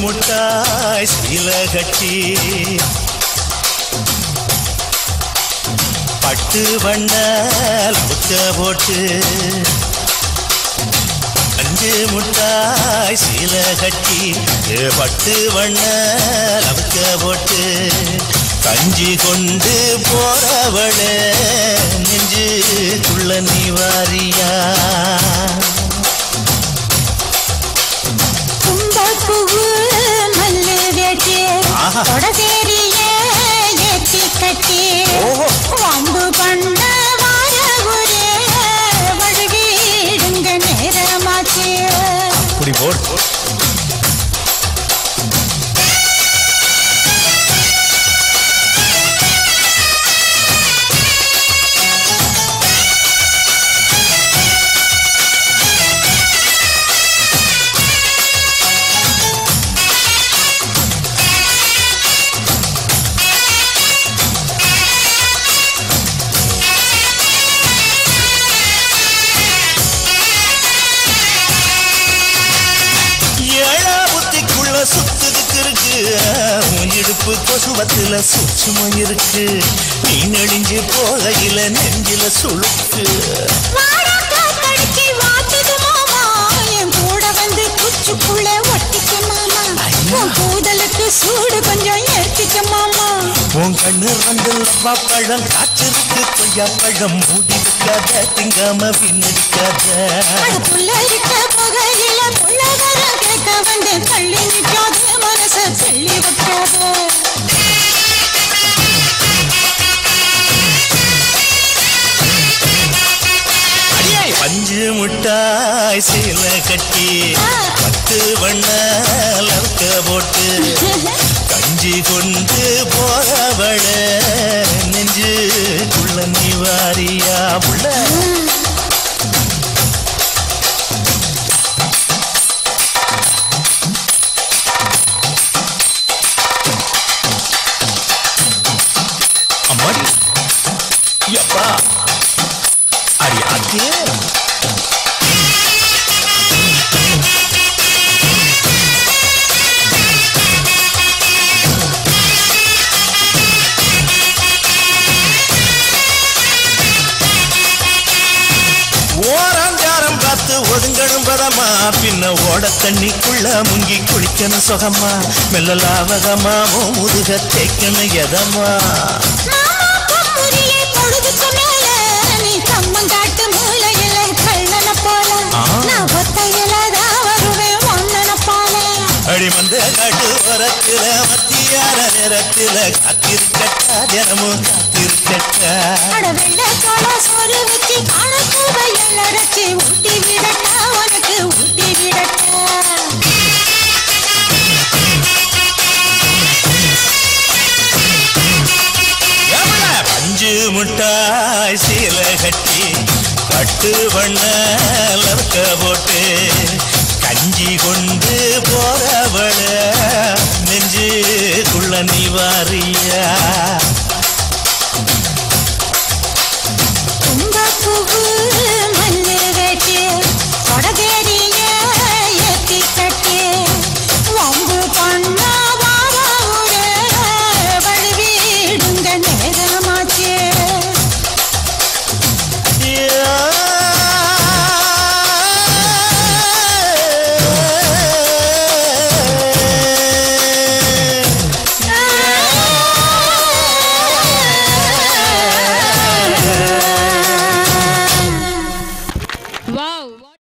முட்டாய் சீல கட்டி பட்டு வண்ண முத்த போட்டு அஞ்சு முட்டாய் சீல கட்டி பட்டு வண்ண லவுக்க போட்டு கஞ்சி கொண்டு போறவள நெஞ்சுக்குள்ள நீ வாரியா கும்பப்பூவு மல்லு வெட்டி கொடசேரிய ஏத்தி கட்டி வம்பு பண்ண வார ஒரே வழுவிடுங்க நேரமாச்சு அப்படி போடு இடுப்பு கொசுவத்துல சூட்சுமம் இருக்கு நீ நெளிஞ்சு போகையில நெஞ்சில சுளுக்கு கூட வந்து குச்சுக்குள்ள ஒட்டிக்க மாமா கூதலுக்கு சூடு கொஞ்சம் ஏற்றிக்க மாமா உன் கண்ணு வந்து பழம் காற்றிருக்கு கொய்யா பழம் மூடி வைக்காத திங்காம பின்னடிக்காத புள்ள இருக்க புகையில புள்ள வர கேட்க வந்து தள்ளி நிற்காத மனச தள்ளி வைக்காத பஞ்சு முட்டாய் சீல கட்டி பத்து வண்ண லவுக்க போட்டு கஞ்சி கொண்டு போறவள நெஞ்சுக்குள்ள நீ வாரியா புள்ள அம்மாடி யப்பா அடி அது ஓராஞ்சாரம் பார்த்து ஒதுங்கணும் பதமா பின்ன ஓட தண்ணிக்குள்ள முங்கி குளிக்கணும் சுகமா மெல்ல லாவகமா முதுக தேய்க்கணும் எதமா அடி வந்த காட்டு வரத்துல மத்தியான நேரத்துல காத்திருக்கட்டா தினமும் காத்திருக்கட்டா சோறு வச்சு காணக்கூவையில் அரைச்சி ஊட்டி விடட்டா உனக்கு ஊட்டி விடட்டா பஞ்சு முட்டாய் சீல கட்டி பட்டு வண்ண லவுக்க போட்டு கஞ்சி கொண்டு போறவள நெஞ்சுக்குள்ள நீ வாரியா